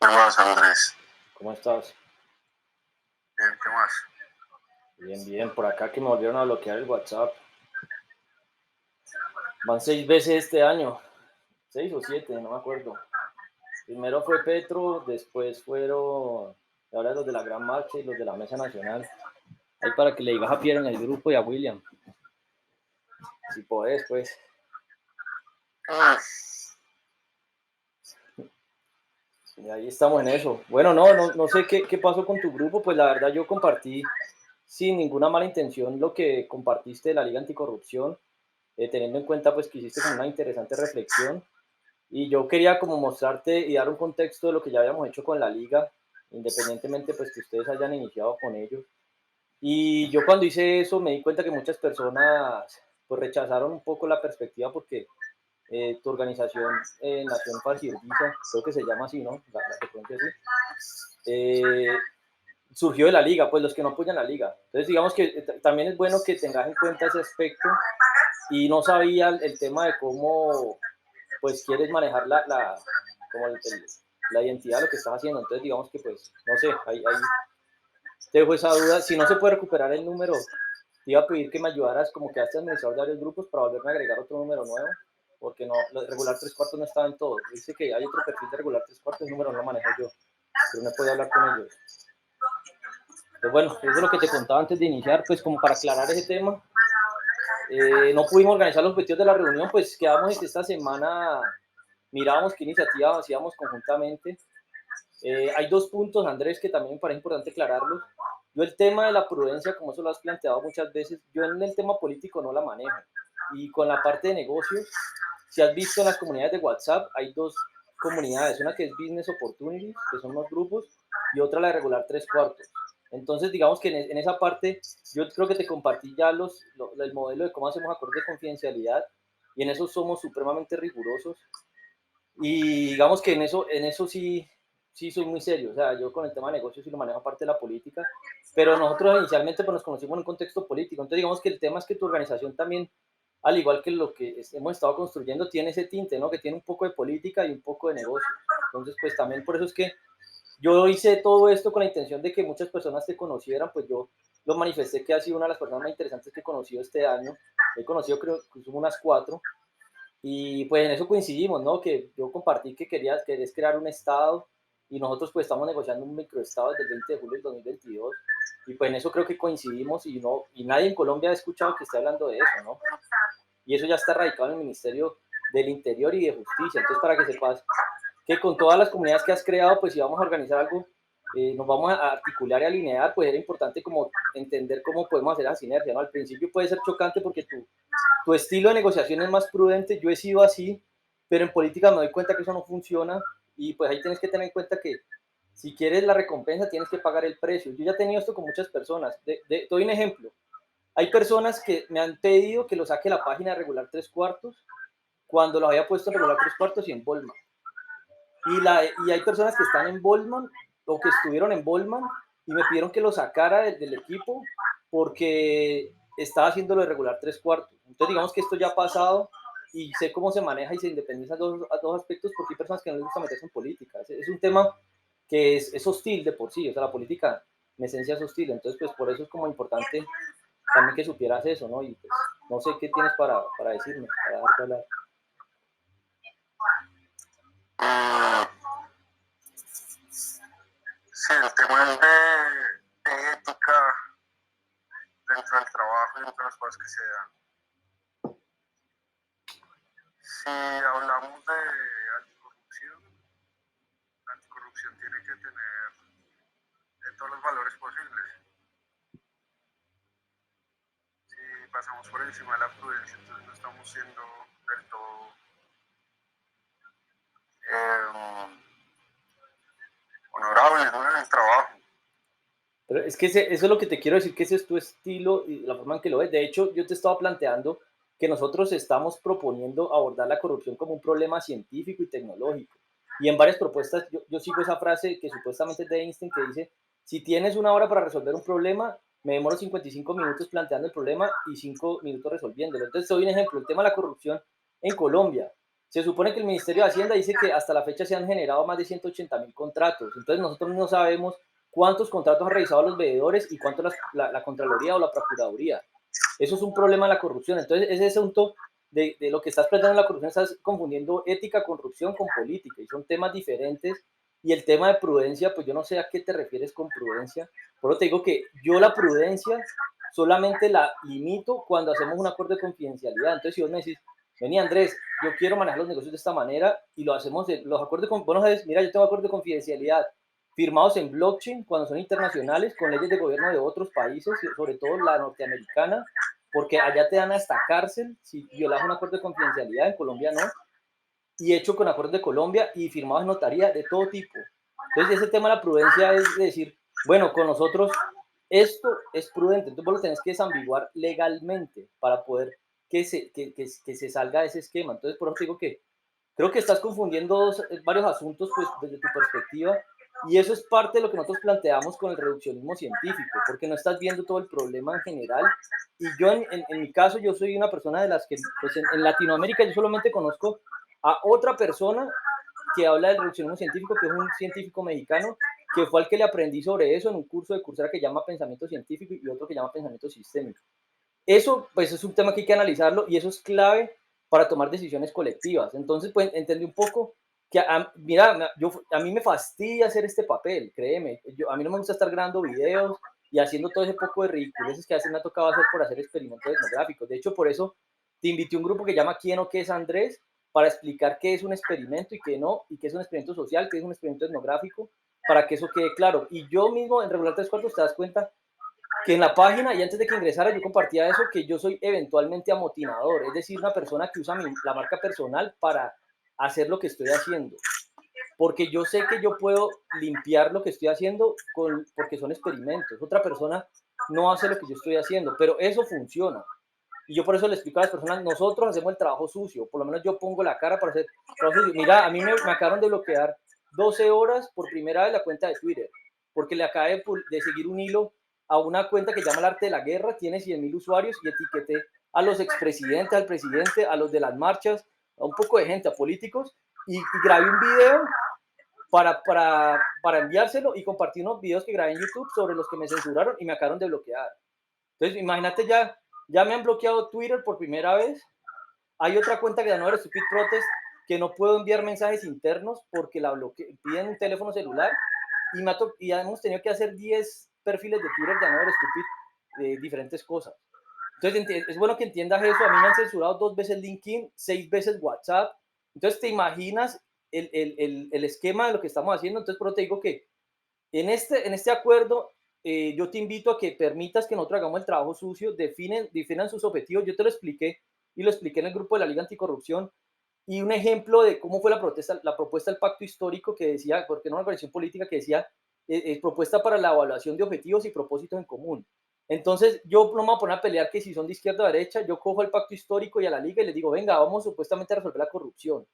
más, Andrés? ¿Cómo estás? Bien, ¿qué más? Bien, bien. Por acá que me volvieron a bloquear el WhatsApp. Van 6 veces este año. 6 o 7, no me acuerdo. Primero fue Petro, después fueron ahora los de la Gran Marcha y los de la Mesa Nacional. Ahí para que le digas a Pierre en el grupo y a William. Si podés, pues. Ah, Y ahí estamos en eso. Bueno, no sé qué pasó con tu grupo. Pues la verdad yo compartí sin ninguna mala intención lo que compartiste de la Liga Anticorrupción, teniendo en cuenta pues que hiciste como una interesante reflexión. Y yo quería como mostrarte y dar un contexto de lo que ya habíamos hecho con la liga, independientemente pues que ustedes hayan iniciado con ellos. Y yo cuando hice eso me di cuenta que muchas personas pues rechazaron un poco la perspectiva porque tu organización, Nación Farcirguisa, creo que se llama así, ¿no? La que pronuncia así, eh, surgió de la liga, pues los que no apoyan la liga. Entonces digamos que también es bueno que tengas en cuenta ese aspecto y no sabía el tema de cómo pues quieres manejar como la identidad de lo que estás haciendo. Entonces, digamos que, pues, no sé, ahí te dejo esa duda. Si no se puede recuperar el número, te iba a pedir que me ayudaras, como que haces administrador de varios grupos, para volverme a agregar otro número nuevo, porque no, lo de regular 3/4 no estaba en todo. Dice que hay otro perfil de regular 3/4, el número no lo manejo yo, pero no puedo hablar con ellos. Pero bueno, eso es lo que te contaba antes de iniciar, pues como para aclarar ese tema. No pudimos organizar los objetivos de la reunión, pues quedamos en que esta semana mirábamos qué iniciativa hacíamos conjuntamente. Hay dos puntos, Andrés, que también me parece importante aclararlos. Yo el tema de la prudencia, como eso lo has planteado muchas veces, yo en el tema político no la manejo. Y con la parte de negocios, si has visto en las comunidades de WhatsApp, hay dos comunidades, una que es Business Opportunities, que son los grupos, y otra la de regular 3/4. Entonces, digamos que en esa parte, yo creo que te compartí ya el modelo de cómo hacemos acuerdos de confidencialidad, y en eso somos supremamente rigurosos. Y digamos que en eso sí soy muy serio. O sea, yo con el tema de negocios sí lo manejo aparte de la política, pero nosotros inicialmente pues, nos conocimos en un contexto político. Entonces, digamos que el tema es que tu organización también, al igual que lo que hemos estado construyendo, tiene ese tinte, ¿no? Que tiene un poco de política y un poco de negocio. Entonces, pues también por eso es que yo hice todo esto con la intención de que muchas personas te conocieran, pues yo lo manifesté que ha sido una de las personas más interesantes que he conocido este año. He conocido, creo que son unas 4, y pues en eso coincidimos, ¿no? Que yo compartí que querías crear un estado y nosotros pues estamos negociando un microestado desde el 20 de julio del 2022 y pues en eso creo que coincidimos y nadie en Colombia ha escuchado que esté hablando de eso, ¿no? Y eso ya está radicado en el Ministerio del Interior y de Justicia. Entonces, para que sepas que con todas las comunidades que has creado, pues si vamos a organizar algo, nos vamos a articular y alinear, pues era importante como entender cómo podemos hacer esa sinergia, ¿no? Al principio puede ser chocante porque tu estilo de negociación es más prudente, yo he sido así, pero en política me doy cuenta que eso no funciona y pues ahí tienes que tener en cuenta que si quieres la recompensa tienes que pagar el precio. Yo ya he tenido esto con muchas personas. Te doy un ejemplo. Hay personas que me han pedido que lo saque la página de regular 3/4 cuando lo había puesto en regular 3/4 y en Bolman. Y hay personas que están en Bolman o que estuvieron en Bolman y me pidieron que lo sacara del equipo porque estaba haciendo lo de regular 3/4. Entonces digamos que esto ya ha pasado y sé cómo se maneja y se independiza dos aspectos porque hay personas que no les gusta meterse en política. Es un tema que es hostil de por sí, o sea, la política en esencia es hostil. Entonces pues por eso es como importante también que supieras eso, ¿no? Y pues no sé qué tienes para decirme, para darte a hablar. sí, el tema es de ética dentro del trabajo y dentro de las cosas que se dan. Si hablamos de anticorrupción, la anticorrupción tiene que tener todos los valores posibles. Si pasamos por encima de la prudencia, entonces no estamos siendo del todo honorables, ¿no? En el trabajo. Pero es que eso es lo que te quiero decir, que ese es tu estilo y la forma en que lo ves. De hecho, yo te estaba planteando que nosotros estamos proponiendo abordar la corrupción como un problema científico y tecnológico. Y en varias propuestas, yo sigo esa frase que supuestamente es de Einstein, que dice, si tienes una hora para resolver un problema, me demoro 55 minutos planteando el problema y 5 minutos resolviéndolo. Entonces, te doy un ejemplo, el tema de la corrupción en Colombia. Se supone que el Ministerio de Hacienda dice que hasta la fecha se han generado más de 180.000 contratos. Entonces nosotros no sabemos cuántos contratos han revisado los veedores y cuánto la Contraloría o la Procuraduría. Eso es un problema de la corrupción. Entonces ese asunto de lo que estás planteando en la corrupción, estás confundiendo ética, corrupción con política y son temas diferentes. Y el tema de prudencia, pues yo no sé a qué te refieres con prudencia. Por eso te digo que yo la prudencia solamente la limito cuando hacemos un acuerdo de confidencialidad. Entonces si vos me decís, vení Andrés, yo quiero manejar los negocios de esta manera y lo hacemos, los acuerdos, bueno, sabes, mira, yo tengo acuerdos de confidencialidad firmados en blockchain cuando son internacionales con leyes de gobierno de otros países, sobre todo la norteamericana, porque allá te dan hasta cárcel si violas un acuerdo de confidencialidad, en Colombia no, y hecho con acuerdos de Colombia y firmados en notaría de todo tipo. Entonces ese tema de la prudencia es de decir, bueno, con nosotros esto es prudente, entonces vos lo tenés que desambiguar legalmente para poder que se salga de ese esquema. Entonces por eso te digo que creo que estás confundiendo varios asuntos pues desde tu perspectiva y eso es parte de lo que nosotros planteamos con el reduccionismo científico, porque no estás viendo todo el problema en general. Y yo en mi caso, yo soy una persona de las que, pues en Latinoamérica yo solamente conozco a otra persona que habla del reduccionismo científico, que es un científico mexicano, que fue al que le aprendí sobre eso en un curso de Coursera que llama Pensamiento Científico y otro que llama Pensamiento Sistémico. Eso, pues, es un tema que hay que analizarlo y eso es clave para tomar decisiones colectivas. Entonces, pues, entendí un poco que, mira, a mí me fastidia hacer este papel, créeme. A mí no me gusta estar grabando videos y haciendo todo ese poco de ridiculeces que a veces me ha tocado hacer por hacer experimentos etnográficos. De hecho, por eso te invité a un grupo que llama ¿Quién o qué es Andrés? Para explicar qué es un experimento y qué no, y qué es un experimento social, qué es un experimento etnográfico, para que eso quede claro. Y yo mismo en Regular 3/4 te das cuenta que en la página y antes de que ingresara yo compartía eso, que yo soy eventualmente amotinador, es decir, una persona que usa la marca personal para hacer lo que estoy haciendo, porque yo sé que yo puedo limpiar lo que estoy haciendo porque son experimentos, otra persona no hace lo que yo estoy haciendo, pero eso funciona. Y yo por eso le explico a las personas, nosotros hacemos el trabajo sucio, por lo menos yo pongo la cara para hacer trabajo sucio. Mira, a mí me acabaron de bloquear 12 horas por primera vez la cuenta de Twitter, porque le acabé de seguir un hilo a una cuenta que llama El Arte de la Guerra, tiene 100.000 usuarios y etiqueté a los expresidentes, al presidente, a los de las marchas, a un poco de gente, a políticos, y grabé un video para enviárselo y compartí unos videos que grabé en YouTube sobre los que me censuraron y me acabaron de bloquear. Entonces, imagínate ya me han bloqueado Twitter por primera vez. Hay otra cuenta que ganó el Stupid Protest que no puedo enviar mensajes internos porque la piden un teléfono celular y hemos tenido que hacer 10 perfiles de Twitter de Another Stupid, diferentes cosas. Entonces es bueno que entiendas eso. A mí me han censurado 2 veces LinkedIn, 6 veces WhatsApp. Entonces te imaginas el esquema de lo que estamos haciendo. Entonces por eso te digo que en este acuerdo yo te invito a que permitas que nosotros hagamos el trabajo sucio, definan sus objetivos. Yo te lo expliqué y lo expliqué en el grupo de la Liga Anticorrupción. Y un ejemplo de cómo fue la propuesta del pacto histórico que decía, porque no una organización política que decía, propuesta para la evaluación de objetivos y propósitos en común. Entonces, yo no me voy a poner a pelear que si son de izquierda o derecha, yo cojo el pacto histórico y a la liga y les digo, venga, vamos supuestamente a resolver la corrupción,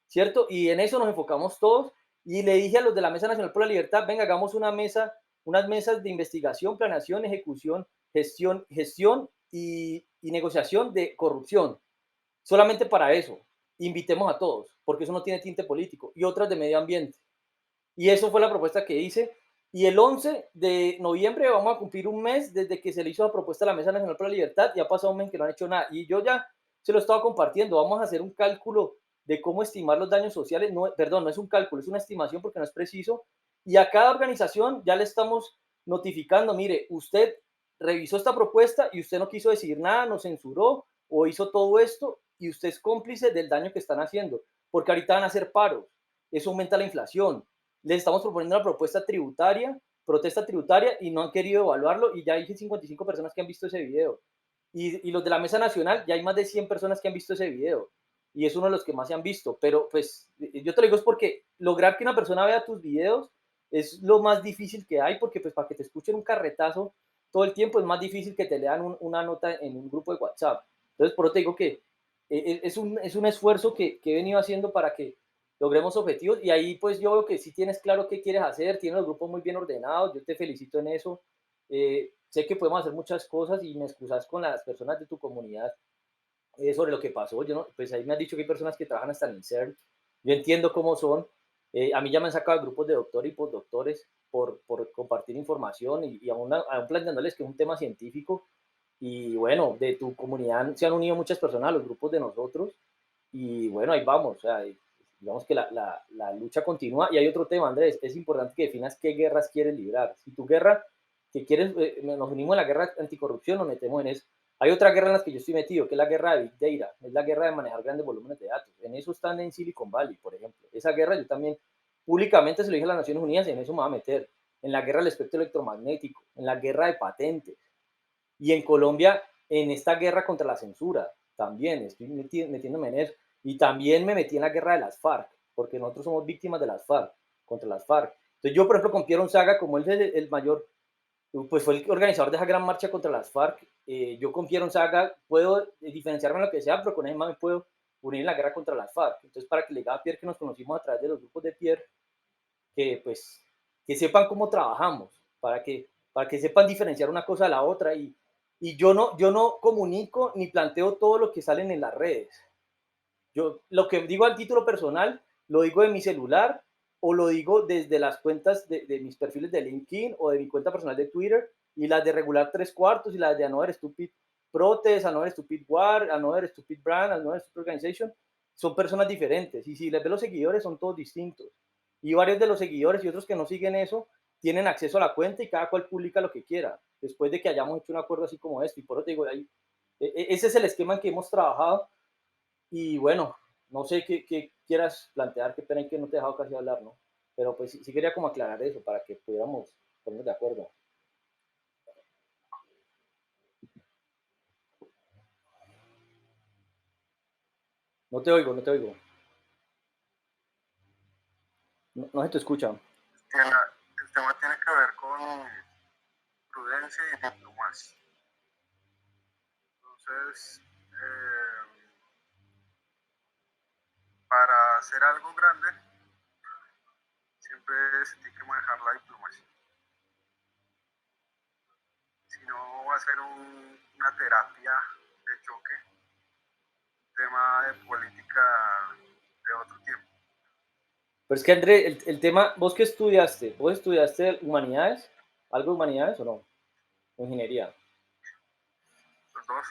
¿cierto? Y en eso nos enfocamos todos. Y le dije a los de la Mesa Nacional por la Libertad, venga, hagamos unas mesas de investigación, planeación, ejecución, gestión y negociación de corrupción. Solamente para eso, invitemos a todos, porque eso no tiene tinte político. Y otras de medio ambiente. Y eso fue la propuesta que hice. Y el 11 de noviembre vamos a cumplir un mes desde que se le hizo la propuesta a la Mesa Nacional por la Libertad y ha pasado un mes que no han hecho nada. Y yo ya se lo estaba compartiendo. Vamos a hacer un cálculo de cómo estimar los daños sociales. No, perdón, no es un cálculo, es una estimación porque no es preciso. Y a cada organización ya le estamos notificando, mire, usted revisó esta propuesta y usted no quiso decir nada, nos censuró o hizo todo esto y usted es cómplice del daño que están haciendo, porque ahorita van a hacer paros, eso aumenta la inflación. Les estamos proponiendo una protesta tributaria y no han querido evaluarlo y ya hay 55 personas que han visto ese video. Y los de la Mesa Nacional, ya hay más de 100 personas que han visto ese video y es uno de los que más se han visto, pero pues yo te lo digo es porque lograr que una persona vea tus videos es lo más difícil que hay, porque pues para que te escuchen un carretazo todo el tiempo es más difícil que te lean una nota en un grupo de WhatsApp. Entonces, por eso te digo que es un esfuerzo que he venido haciendo para que logremos objetivos y ahí pues yo veo que sí tienes claro qué quieres hacer, tienes los grupos muy bien ordenados, yo te felicito en eso. Sé que podemos hacer muchas cosas y me excusas con las personas de tu comunidad. sobre lo que pasó. Yo no, pues ahí me han dicho que hay personas que trabajan hasta en el CERN. Yo entiendo cómo son. A mí ya me han sacado de grupos de doctores y postdoctores por compartir información y aún planteándoles que es un tema científico. Y bueno, de tu comunidad se han unido muchas personas a los grupos de nosotros. Y bueno, ahí vamos. O sea, digamos que la lucha continúa. Y hay otro tema, Andrés. Es importante que definas qué guerras quieres librar. Si tu guerra que quieres, nos unimos en la guerra anticorrupción, nos metemos en eso. Hay otra guerra en la que yo estoy metido, que es la guerra de Big Data, es la guerra de manejar grandes volúmenes de datos. En eso están en Silicon Valley, por ejemplo. Esa guerra yo también públicamente se lo dije a las Naciones Unidas y en eso me va a meter. En la guerra del espectro electromagnético, en la guerra de patentes. Y en Colombia, en esta guerra contra la censura, también estoy metiéndome en eso. Y también me metí en la guerra de las FARC, porque nosotros somos víctimas de las FARC, contra las FARC. Entonces yo, por ejemplo, con Piero Saga, como él es el mayor, pues fue el organizador de esa gran marcha contra las FARC. Yo con Pierre Saga puedo diferenciarme en lo que sea, pero con él más me puedo unir en la guerra contra las FARC. Entonces, para que le diga a Pierre que nos conocimos a través de los grupos de Pierre, que pues que sepan cómo trabajamos, para que sepan diferenciar una cosa de la otra. Y yo no comunico ni planteo todo lo que salen en las redes. Yo lo que digo al título personal, lo digo de mi celular o lo digo desde las cuentas de mis perfiles de LinkedIn o de mi cuenta personal de Twitter y las de regular tres cuartos y las de Another Stupid Protest, Another Stupid War, Another Stupid Brand, Another Stupid Organization, son personas diferentes. Y si les ve los seguidores, son todos distintos. Y varios de los seguidores y otros que no siguen eso tienen acceso a la cuenta y cada cual publica lo que quiera, después de que hayamos hecho un acuerdo así como este. Y por eso te digo, ahí, ese es el esquema en que hemos trabajado y bueno, no sé qué quieras plantear, qué pena que no te he dejado casi hablar, ¿no? Pero pues sí, sí quería como aclarar eso para que pudiéramos ponernos de acuerdo. No te oigo, no te oigo. No, no se te escucha. El tema tiene que ver con prudencia y diplomacia. Entonces, para hacer algo grande, siempre se tiene que manejar la diplomacia. Si no, va a ser una terapia de choque, un tema de política de otro tiempo. Pero es que André, el tema, ¿vos qué estudiaste? ¿Vos estudiaste humanidades? ¿Algo de humanidades o no? Ingeniería. Los dos.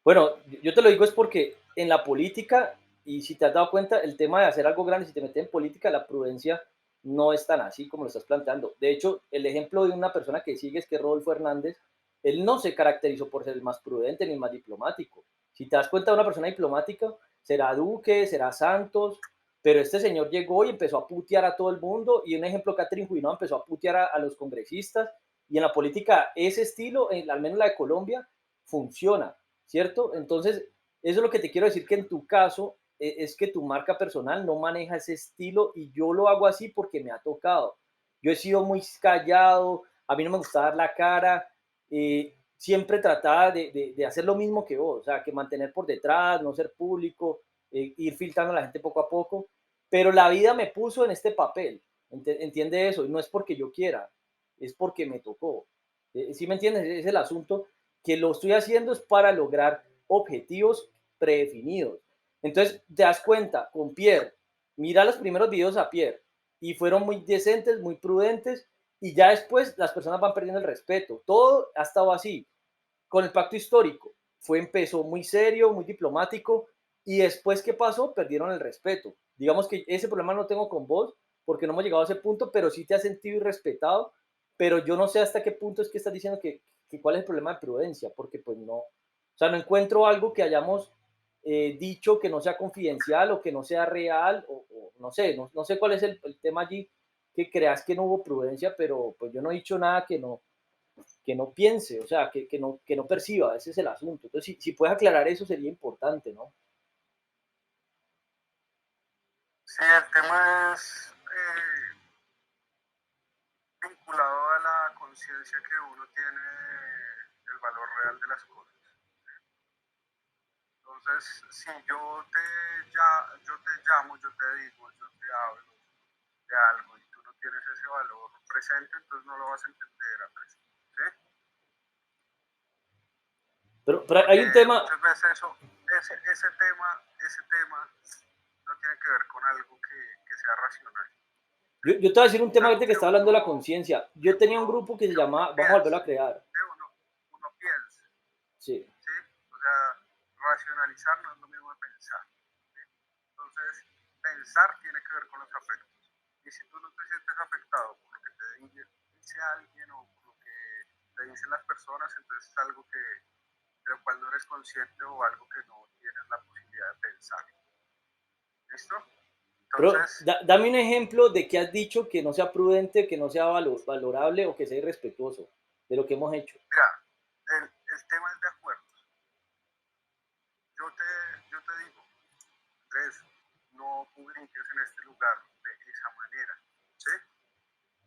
Bueno, yo te lo digo es porque en la política, y si te has dado cuenta, el tema de hacer algo grande, si te metes en política, la prudencia no es tan así como lo estás planteando. De hecho, el ejemplo de una persona que sigues, que es Rodolfo Hernández, él no se caracterizó por ser el más prudente ni el más diplomático. Si te das cuenta de una persona diplomática, será Duque, será Santos, pero este señor llegó y empezó a putear a todo el mundo, y un ejemplo, Catherine Juinó empezó a putear a los congresistas, y en la política ese estilo, al menos la de Colombia, funciona. ¿Cierto? Entonces, eso es lo que te quiero decir, que en tu caso es que tu marca personal no maneja ese estilo y yo lo hago así porque me ha tocado. Yo he sido muy callado, a mí no me gusta dar la cara, siempre trataba de hacer lo mismo que vos, o sea, que mantener por detrás, no ser público, ir filtrando a la gente poco a poco, pero la vida me puso en este papel, entiende eso, y no es porque yo quiera, es porque me tocó. ¿Sí me entiendes? Es el asunto que lo estoy haciendo es para lograr objetivos predefinidos. Entonces, te das cuenta, con Pierre, mira los primeros videos a Pierre, y fueron muy decentes, muy prudentes, y ya después las personas van perdiendo el respeto. Todo ha estado así. Con el pacto histórico, empezó muy serio, muy diplomático, y después, ¿qué pasó? Perdieron el respeto. Digamos que ese problema no tengo con vos, porque no hemos llegado a ese punto, pero sí te has sentido irrespetado, pero yo no sé hasta qué punto es que estás diciendo que cuál es el problema de prudencia, porque pues no, o sea, no encuentro algo que hayamos dicho que no sea confidencial o que no sea real, o no sé, no sé cuál es el tema allí que creas que no hubo prudencia, pero pues yo no he dicho nada que no piense, o sea, que no perciba, ese es el asunto. Entonces, si puedes aclarar eso sería importante, ¿no? Sí, el tema es vinculado a la conciencia que uno tiene del valor real de las cosas. Entonces, si yo te llamo, yo te digo, yo te hablo de algo y tú no tienes ese valor presente, entonces no lo vas a entender, ¿sí? Pero hay porque un tema, muchas veces ese tema no tiene que ver con algo que sea racional. yo te voy a decir un Es tema algo ahorita que estaba hablando de la conciencia. Yo tenía un grupo que se que uno llamaba, vamos a volverlo piense, a crear. que uno piense, Sí. ¿sí? O sea, racionalizar no es lo mismo de pensar. ¿Sí? Entonces, pensar tiene que ver con los afectos. Y si tú no te sientes afectado por lo que te dice alguien o por lo que te dicen las personas, entonces es algo de lo cual no eres consciente o algo que no tienes la posibilidad de pensar. ¿Listo? Pero Entonces, dame un ejemplo de que has dicho que no sea prudente, que no sea valorable o que sea irrespetuoso de lo que hemos hecho. mira, el tema es de acuerdo. Yo te digo, Andrés, no publiques en este lugar de esa manera, ¿sí?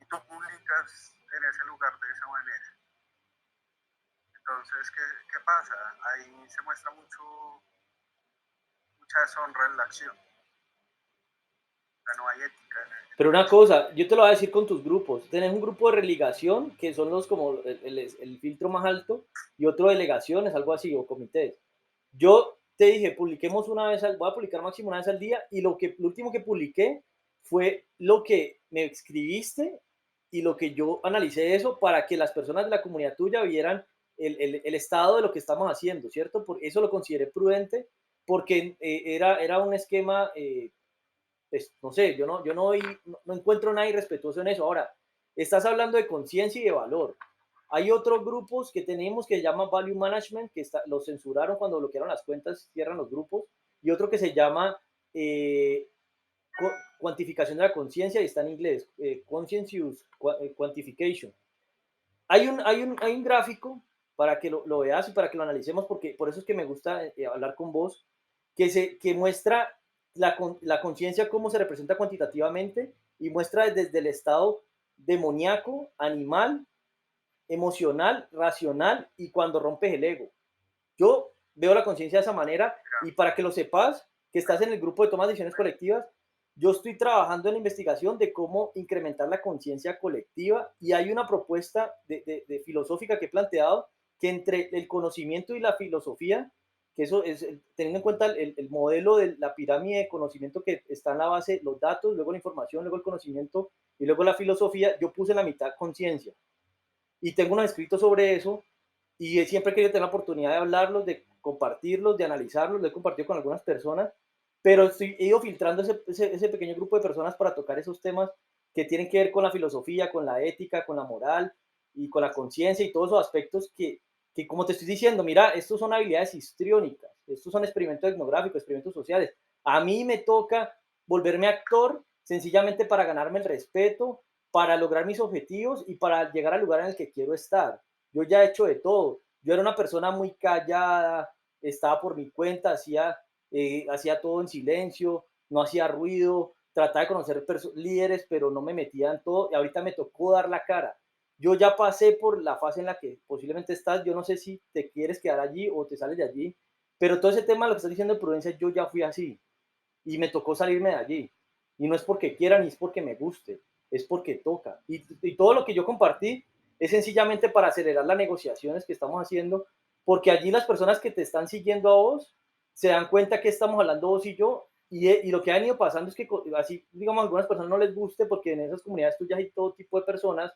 Y tú publicas en ese lugar de esa manera. Entonces, ¿qué pasa? Ahí se muestra mucha deshonra en la acción. O sea, no hay ética en Pero lo una hecho. cosa, yo te lo voy a decir con tus grupos. Tenés un grupo de religación, que son los como el filtro más alto, y otro de delegaciones, algo así, o comités. Yo te dije, publiquemos una vez, voy a publicar máximo una vez al día, y lo último que publiqué fue lo que me escribiste y lo que yo analicé de eso para que las personas de la comunidad tuya vieran el estado de lo que estamos haciendo, ¿cierto? Por eso lo consideré prudente, porque era un esquema pues, no sé, yo no encuentro nada irrespetuoso en eso. Ahora, estás hablando de conciencia y de valor. Hay otros grupos que tenemos que se llama Value Management, que los censuraron cuando bloquearon las cuentas, cierran los grupos, y otro que se llama eh, cuantificación de la conciencia, y está en inglés, Conscience Use Quantification. Hay un gráfico para que lo veas y para que lo analicemos, porque por eso es que me gusta hablar con vos, que muestra la conciencia cómo se representa cuantitativamente y muestra desde el estado demoníaco, animal, emocional, racional y cuando rompes el ego. Yo veo la conciencia de esa manera Mira, y para que lo sepas, que estás en el grupo de toma de decisiones colectivas, yo estoy trabajando en la investigación de cómo incrementar la conciencia colectiva y hay una propuesta de filosófica que he planteado que entre el conocimiento y la filosofía, que eso es teniendo en cuenta el modelo de la pirámide de conocimiento que está en la base, los datos, luego la información, luego el conocimiento y luego la filosofía, yo puse en la mitad conciencia y tengo unos escritos sobre eso y siempre he querido tener la oportunidad de hablarlos, de compartirlos, de analizarlos, lo he compartido con algunas personas, pero he ido filtrando ese pequeño grupo de personas para tocar esos temas que tienen que ver con la filosofía, con la ética, con la moral y con la conciencia y todos esos aspectos que, como te estoy diciendo, mira, estos son habilidades histriónicas, estos son experimentos etnográficos, experimentos sociales. A mí me toca volverme actor sencillamente para ganarme el respeto, para lograr mis objetivos y para llegar al lugar en el que quiero estar. Yo ya he hecho de todo. Yo era una persona muy callada, estaba por mi cuenta, hacía todo en silencio, no hacía ruido, trataba de conocer líderes, pero no me metía en todo y ahorita me tocó dar la cara. Yo ya pasé por la fase en la que posiblemente estás, yo no sé si te quieres quedar allí o te sales de allí, pero todo ese tema, lo que estás diciendo de prudencia, yo ya fui así y me tocó salirme de allí. Y no es porque quiera ni es porque me guste, es porque toca. Y todo lo que yo compartí es sencillamente para acelerar las negociaciones que estamos haciendo, porque allí las personas que te están siguiendo a vos se dan cuenta que estamos hablando vos y yo, y lo que ha venido pasando es que así, digamos, a algunas personas no les guste, porque en esas comunidades tuyas hay todo tipo de personas,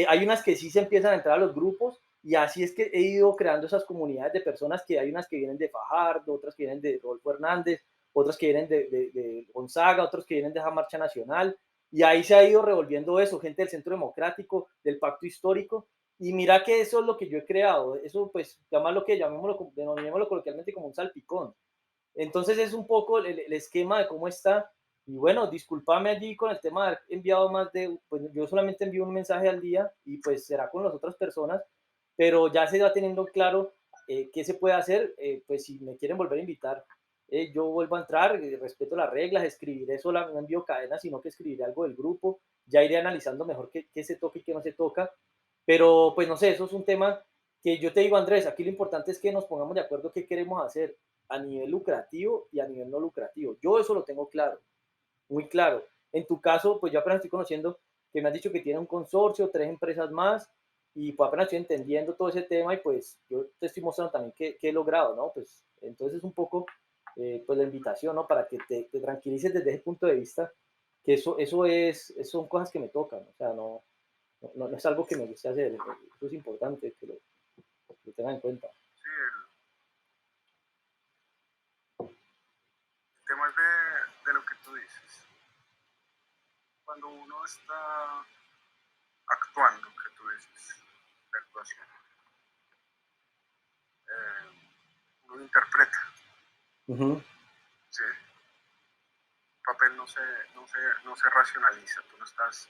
hay unas que sí se empiezan a entrar a los grupos y así es que he ido creando esas comunidades de personas que hay unas que vienen de Fajardo, otras que vienen de Rodolfo Hernández, otras que vienen de Gonzaga, otros que vienen de esa marcha nacional y ahí se ha ido revolviendo eso, gente del Centro Democrático, del Pacto Histórico y mira que eso es lo que yo he creado, eso pues llamarlo que denominémoslo coloquialmente como un salpicón. Entonces es un poco el esquema de cómo está. Y bueno, discúlpame allí con el tema de haber enviado más de, pues yo solamente envío un mensaje al día y pues será con las otras personas, pero ya se va teniendo claro qué se puede hacer, pues si me quieren volver a invitar, yo vuelvo a entrar, respeto las reglas, escribiré sola, no envío cadenas, sino que escribiré algo del grupo, ya iré analizando mejor qué se toca y qué no se toca, pero pues no sé, eso es un tema que yo te digo, Andrés, aquí lo importante es que nos pongamos de acuerdo qué queremos hacer a nivel lucrativo y a nivel no lucrativo. Yo eso lo tengo claro, muy claro. En tu caso, pues yo apenas estoy conociendo que me has dicho que tiene un consorcio, 3 empresas más. y pues apenas estoy entendiendo todo ese tema y pues yo te estoy mostrando también que he logrado, ¿no? Pues entonces un poco pues la invitación, ¿no? Para que te tranquilices desde ese punto de vista, que eso son cosas que me tocan, o sea, no es algo que me guste hacer, eso es importante que lo tengan en cuenta. Sí, el tema es de lo que tú dices. Cuando uno está actuando, que tú dices, la actuación, uno interpreta, Ujú. ¿sí? El papel no se racionaliza, tú no estás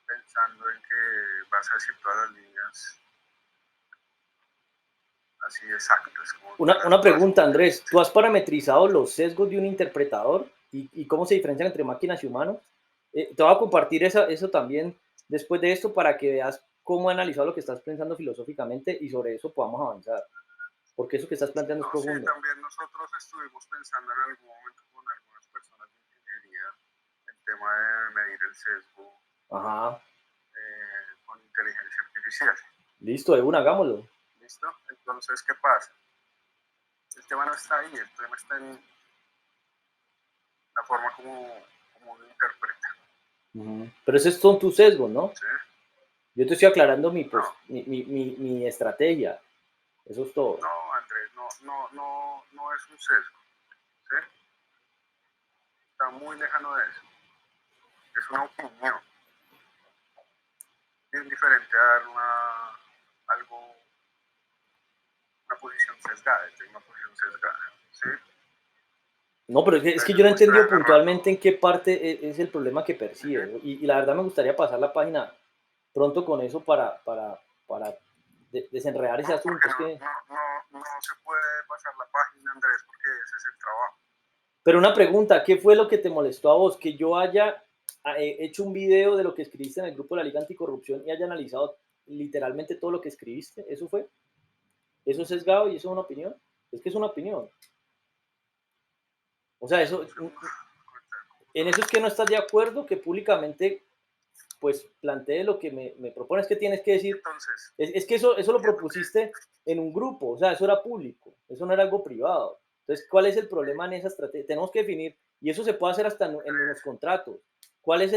pensando en que vas a decir todas las líneas así exactas como te Una las vas pregunta, a Andrés, ¿tú has parametrizado los sesgos de un interpretador y cómo se diferencian entre máquinas y humanos? Te voy a compartir eso también después de esto para que veas cómo he analizado lo que estás pensando filosóficamente y sobre eso podamos avanzar, porque eso que estás planteando es No, sí, profundo. también nosotros estuvimos pensando en algún momento con algunas personas de ingeniería el tema de medir el sesgo Ajá, con inteligencia artificial. listo, de una, hagámoslo. ¿Listo? Entonces, ¿qué pasa? El tema no está ahí, el tema está en la forma como uno interpreta. Ujú. Pero esos son tus sesgos, ¿no? ¿Sí? Yo te estoy aclarando No, mi estrategia, eso es todo. no, Andrés, no es un sesgo. ¿Sí? Está muy lejano de eso. Es una opinión. Bien diferente a dar algo, una posición sesgada. Yo tengo una posición sesgada. ¿Sí? No, pero es que Entonces yo yo no no he me estoy entendido puntualmente agarrando. en qué parte es el problema que Uh-huh. percibe. Y la verdad me gustaría pasar la página pronto con eso para desenredar ese No, porque asunto. Es que, no se puede pasar la página, Andrés, porque ese es el trabajo. pero una pregunta, ¿qué fue lo que te molestó a vos? Que yo haya hecho un video de lo que escribiste en el grupo de la Liga Anticorrupción y haya analizado literalmente todo lo que escribiste. ¿Eso fue? ¿Eso es sesgado y eso es una opinión? Es que es una opinión. O sea, Un eso, segundo. Conectar el en computador. eso es que no estás de acuerdo que públicamente pues plantee lo que me propones que tienes que decir. Entonces, Es que eso lo entiendo que propusiste en un grupo, o sea, eso era público, eso no era algo privado. Entonces, ¿cuál es el problema en esa estrategia? Tenemos que definir, y eso se puede hacer hasta en Andrés, los contratos. ¿Cuál es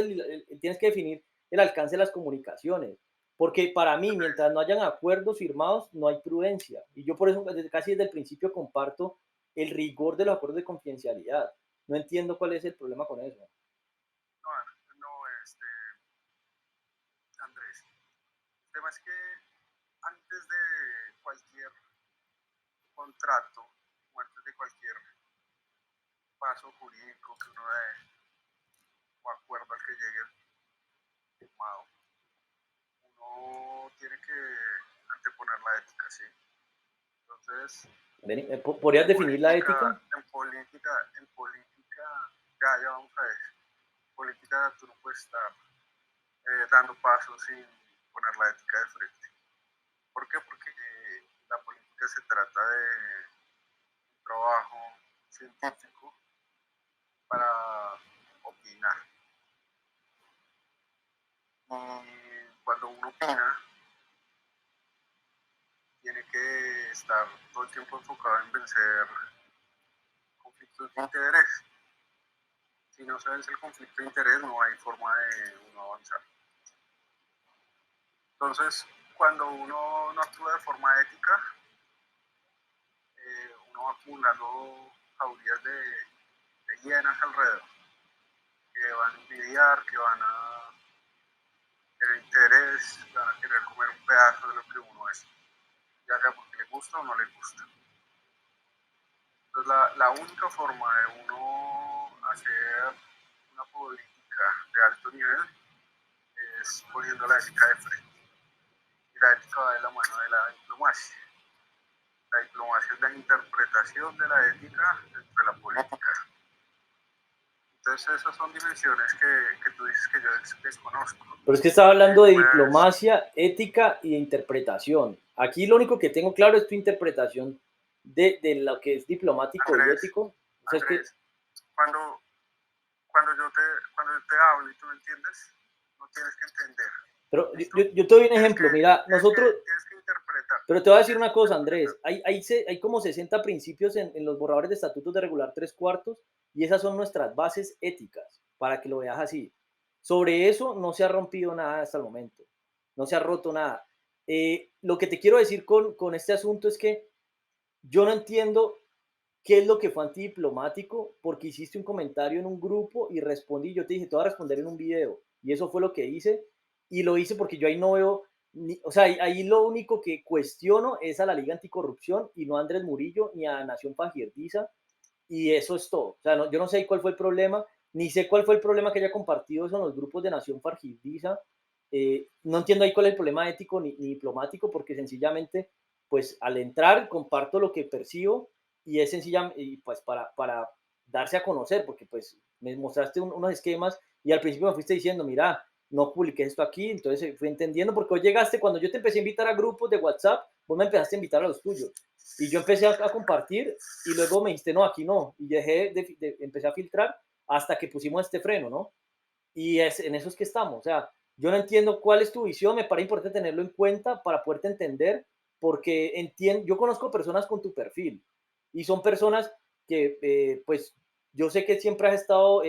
tienes que definir el alcance de las comunicaciones? Porque para mí, Andrés, mientras no hayan acuerdos firmados, no hay prudencia. Y yo por eso casi desde el principio comparto el rigor de los acuerdos de confidencialidad. No entiendo cuál es el problema con eso. no, Andrés. El tema es que antes de cualquier contrato o antes de cualquier paso jurídico que uno dé o acuerdo al que llegue firmado, uno tiene que anteponer la ética, ¿sí? Entonces, ¿Podrías definir la ética? en política, ya vamos a ver, en política tú no puedes estar dando pasos sin poner la ética de frente. ¿Por qué? Porque la política se trata de un trabajo científico para opinar. Y cuando uno opina, tiene que estar todo el tiempo enfocado en vencer conflictos de interés. Si no se vence el conflicto de interés, no hay forma de uno avanzar. Entonces, cuando uno no actúa de forma ética, uno va acumulando jaurías de hienas alrededor, que van a envidiar, que van a tener interés, que van a querer comer un pedazo de lo que uno es, ya sea porque le gusta o no le gusta. Entonces, la única forma de uno hacer una política de alto nivel es poniendo la ética de frente. Y la ética va de la mano de la diplomacia. La diplomacia es la interpretación de la ética dentro de la política. Entonces esas son dimensiones que tú dices que yo desconozco. Pero es que estaba hablando de ¿Cómo es? diplomacia, ética y de interpretación. Aquí lo único que tengo claro es tu interpretación de lo que es diplomático y Andrés, ético. O sea, es que, Andrés, cuando, cuando yo te hablo y tú me entiendes, no tienes que entender. Pero ¿Listo? yo te doy un Tienes que, ejemplo, mira, nosotros, tienes que interpretar. pero te voy a decir Tienes una que cosa, interpretar. Andrés, hay como 60 principios en los borradores de estatutos de regular tres cuartos y esas son nuestras bases éticas, para que lo veas así. Sobre eso no se ha rompido nada hasta el momento, no se ha roto nada. Lo que te quiero decir con este asunto es que yo no entiendo qué es lo que fue antidiplomático, porque hiciste un comentario en un grupo y respondí, yo te dije, te voy a responder en un video, y eso fue lo que hice, y lo hice porque yo ahí no veo, o sea, ahí lo único que cuestiono es a la Liga Anticorrupción y no a Andrés Murillo ni a Nación Fajierdiza, y eso es todo. O sea, yo no sé cuál fue el problema, ni sé cuál fue el problema que haya compartido eso en los grupos de Nación Fajierdiza. No entiendo ahí cuál es el problema ético ni diplomático, porque sencillamente, pues al entrar comparto lo que percibo y es sencillamente, y pues para darse a conocer, porque pues me mostraste unos esquemas y al principio me fuiste diciendo, mira, no publiqué esto aquí, entonces fui entendiendo, porque hoy llegaste, cuando yo te empecé a invitar a grupos de WhatsApp, vos me empezaste a invitar a los tuyos, y yo empecé a compartir, y luego me dijiste, no, aquí no, y empecé a filtrar hasta que pusimos este freno, ¿no? Y en eso es que estamos, o sea, yo no entiendo cuál es tu visión, me parece importante tenerlo en cuenta para poderte entender, porque yo conozco personas con tu perfil, y son personas que, pues, yo sé que siempre has estado,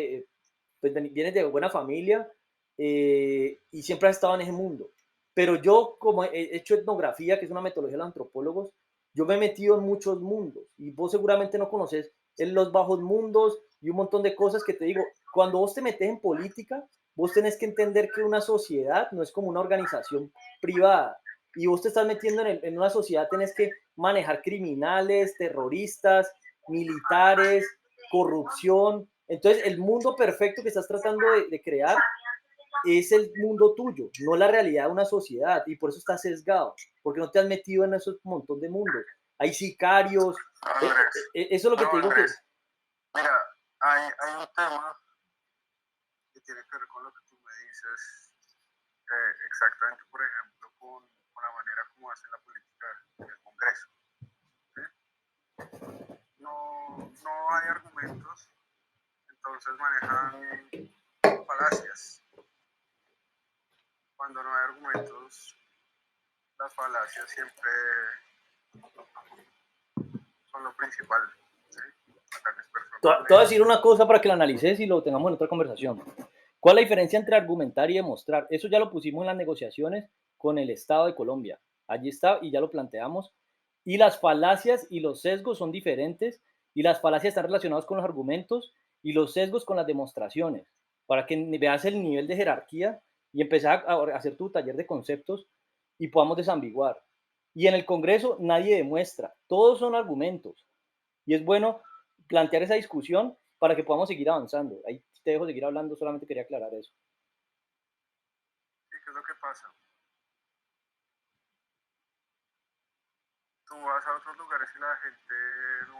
pues vienes de buena familia, y siempre has estado en ese mundo. Pero yo, como he hecho etnografía, que es una metodología de los antropólogos, yo me he metido en muchos mundos y vos seguramente no conoces en los bajos mundos y un montón de cosas que te digo. Cuando vos te metes en política, vos tenés que entender que una sociedad no es como una organización privada. Y vos te estás metiendo en una sociedad, tenés que manejar criminales, terroristas, militares, corrupción. Entonces, el mundo perfecto que estás tratando de crear es el mundo tuyo, no la realidad de una sociedad, y por eso estás sesgado, porque no te has metido en esos montón de mundos. Hay sicarios, Andrés, eso es lo que no, te digo que... Andrés, mira, hay un tema que tiene que ver con lo que tú me dices, exactamente, por ejemplo, con la manera como hacen la política en el Congreso. ¿Sí? No hay argumentos, entonces manejan falacias. Cuando no hay argumentos, las falacias siempre son lo principal. ¿Sí? Ataques Te voy a personales. decir una cosa para que la analices y lo tengamos en otra conversación. ¿Cuál es la diferencia entre argumentar y demostrar? Eso ya lo pusimos en las negociaciones con el Estado de Colombia. Allí está y ya lo planteamos. Y las falacias y los sesgos son diferentes, y las falacias están relacionadas con los argumentos y los sesgos con las demostraciones, para que veas el nivel de jerarquía y empezar a hacer tu taller de conceptos y podamos desambiguar. Y en el Congreso nadie demuestra, todos son argumentos. Y es bueno plantear esa discusión para que podamos seguir avanzando. Ahí te dejo seguir hablando, solamente quería aclarar eso. ¿Y qué es lo que pasa? Tú vas a otros lugares y la gente no,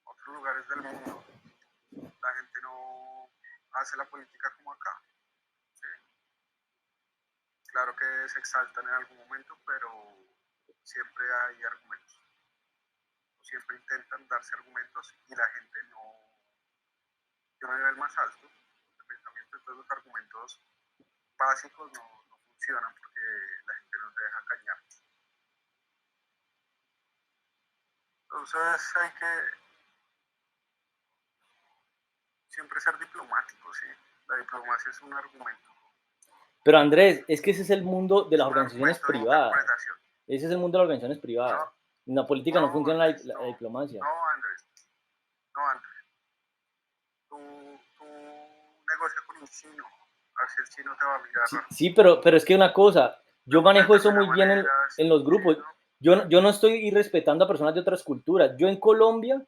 otros lugares del mundo, la gente no hace la política como acá. ¿Sí? Claro que se exaltan en algún momento, pero siempre hay argumentos. Siempre intentan darse argumentos y la gente no, de un nivel más alto de pensamiento, entonces los argumentos básicos no funcionan porque la gente no se deja cañar. Entonces hay que siempre ser diplomático, ¿sí? La diplomacia es un argumento. Pero Andrés, es que ese es el mundo de Es las un organizaciones argumento de privadas. interpretación. Ese es el mundo de las organizaciones privadas. No, En la política no no, funciona Andrés, la diplomacia. no, Andrés, no, Andrés. Tú negocia con un chino, a ver si el chino te va a mirar Sí, raro. sí, pero es que una cosa, yo De manejo eso alguna muy bien manera, en los sí, grupos. ¿no? Yo no estoy irrespetando a personas de otras culturas. Yo en Colombia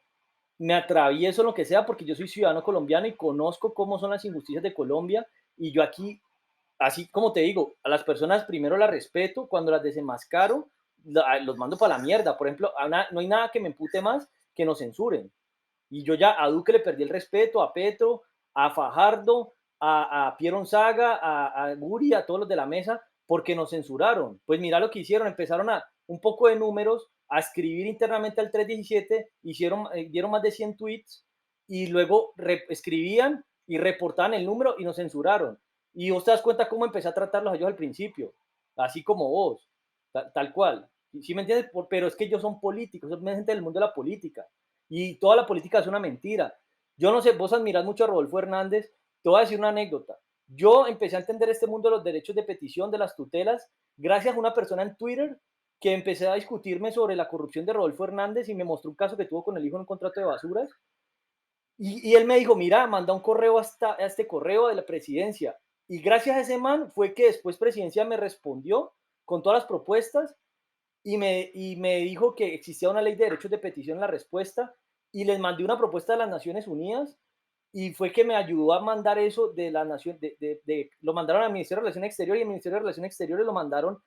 me atravieso lo que sea porque yo soy ciudadano colombiano y conozco cómo son las injusticias de Colombia, y yo aquí, así como te digo, a las personas primero las respeto, cuando las desenmascaro, los mando para la mierda. Por ejemplo, no hay nada que me empute más que nos censuren. Y yo ya a Duque le perdí el respeto, a Petro, a Fajardo, a Pierre Saga, a Guri, a todos los de la mesa, porque nos censuraron. Pues mira lo que hicieron, empezaron a un poco de números, a escribir internamente al 317, dieron más de 100 tweets y luego escribían y reportaban el número y nos censuraron. Y vos te das cuenta cómo empecé a tratarlos a ellos al principio, así como vos, tal cual. ¿Sí me entiendes? Pero es que ellos son políticos, son gente del mundo de la política. Y toda la política es una mentira. Yo no sé, vos admirás mucho a Rodolfo Hernández. Te voy a decir una anécdota. Yo empecé a entender este mundo de los derechos de petición, de las tutelas, gracias a una persona en Twitter que empecé a discutirme sobre la corrupción de Rodolfo Hernández y me mostró un caso que tuvo con el hijo en un contrato de basuras. Y él me dijo, mira, manda un correo a este correo de la presidencia. Y gracias a ese man fue que después presidencia me respondió con todas las propuestas y me dijo que existía una ley de derechos de petición en la respuesta y les mandé una propuesta de las Naciones Unidas y fue que me ayudó a mandar eso de la nación, lo mandaron al Ministerio de Relaciones Exteriores y el Ministerio de Relaciones Exteriores lo mandaron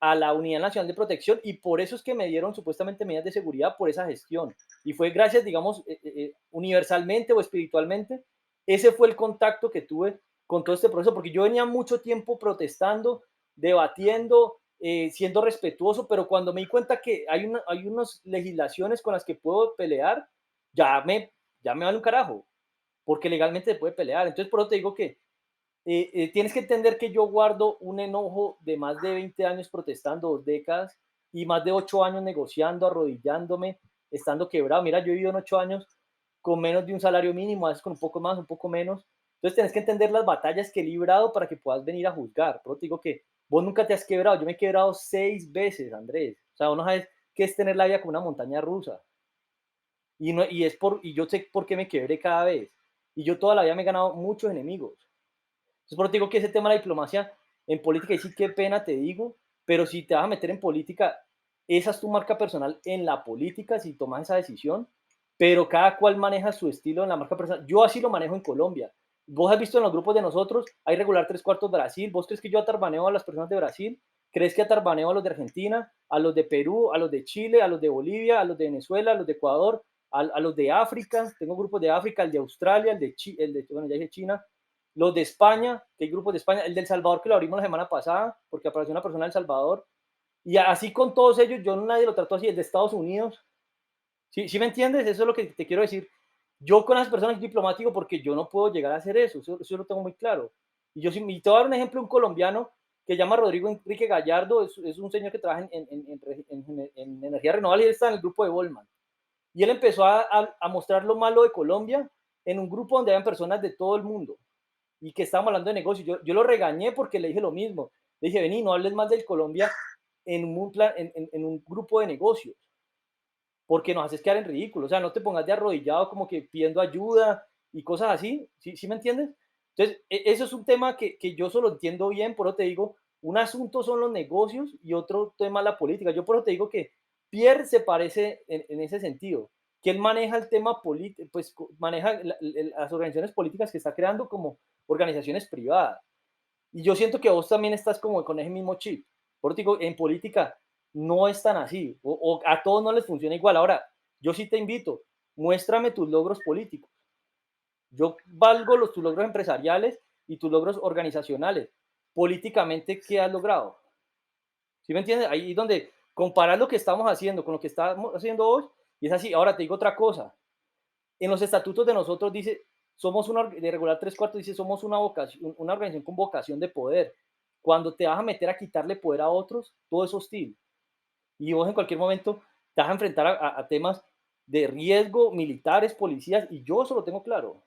a la Unidad Nacional de Protección y por eso es que me dieron supuestamente medidas de seguridad por esa gestión. Y fue gracias, digamos, universalmente o espiritualmente, ese fue el contacto que tuve con todo este proceso, porque yo venía mucho tiempo protestando, debatiendo, siendo respetuoso, pero cuando me di cuenta que hay unas legislaciones con las que puedo pelear, ya me, ya me vale un carajo, porque legalmente se puede pelear. Entonces, por eso te digo que tienes que entender que yo guardo un enojo de más de 20 años protestando, 2 décadas, y más de 8 años negociando, arrodillándome, estando quebrado. Mira, yo he vivido en 8 años con menos de un salario mínimo, a veces con un poco más, un poco menos. Entonces tienes que entender las batallas que he librado para que puedas venir a juzgar. Pero te digo que vos nunca te has quebrado. Yo me he quebrado 6 veces, Andrés. O sea, vos no sabes qué es tener la vida como una montaña rusa. Y, no, y yo sé por qué me quebré cada vez. Y yo toda la vida me he ganado muchos enemigos. Entonces, por eso te digo que ese tema de la diplomacia en política, y sí, qué pena te digo, pero si te vas a meter en política, esa es tu marca personal en la política, si tomas esa decisión, pero cada cual maneja su estilo en la marca personal. Yo así lo manejo en Colombia. Vos has visto en los grupos de nosotros, hay regular tres cuartos Brasil. ¿Vos crees que yo atarbaneo a las personas de Brasil? ¿Crees que atarbaneo a los de Argentina, a los de Perú, a los de Chile, a los de Bolivia, a los de Venezuela, a los de Ecuador, a los de África? Tengo grupos de África, el de Australia, bueno, ya dije China, los de España, que hay grupos de España, el del Salvador que lo abrimos la semana pasada, porque apareció una persona del Salvador, y así con todos ellos, yo nadie lo trató así, el de Estados Unidos. ¿Sí me entiendes? Eso es lo que te quiero decir. Yo con las personas soy diplomático porque yo no puedo llegar a hacer eso lo tengo muy claro. Y yo sí, y te voy a dar un ejemplo, un colombiano que se llama Rodrigo Enrique Gallardo, es un señor que trabaja en energía renovable y él está en el grupo de Goldman. Y él empezó a mostrar lo malo de Colombia en un grupo donde habían personas de todo el mundo y que estábamos hablando de negocios. Yo lo regañé porque le dije lo mismo. Le dije, vení, no hables más del Colombia en un grupo de negocios, porque nos haces quedar en ridículo. O sea, no te pongas de arrodillado como que pidiendo ayuda y cosas así. ¿Sí me entiendes? Entonces, eso es un tema que yo solo entiendo bien, por eso te digo, un asunto son los negocios y otro tema la política. Yo por eso te digo que Pierre se parece en ese sentido, que él maneja el tema político, pues maneja las organizaciones políticas que está creando como organizaciones privadas. Y yo siento que vos también estás como con ese mismo chip. Por eso digo, en política no es tan así, o a todos no les funciona igual. Ahora, yo sí te invito, muéstrame tus logros políticos. Yo valgo tus logros empresariales y tus logros organizacionales. Políticamente, ¿qué has logrado? ¿Sí me entiendes? Ahí es donde comparar lo que estamos haciendo con lo que estamos haciendo hoy, y es así. Ahora te digo otra cosa. En los estatutos de nosotros dice, somos una, de regular tres cuartos, dice, somos una vocación, una organización con vocación de poder. Cuando te vas a meter a quitarle poder a otros, todo es hostil. Y vos en cualquier momento te vas a enfrentar a temas de riesgo, militares, policías, y yo eso lo tengo claro.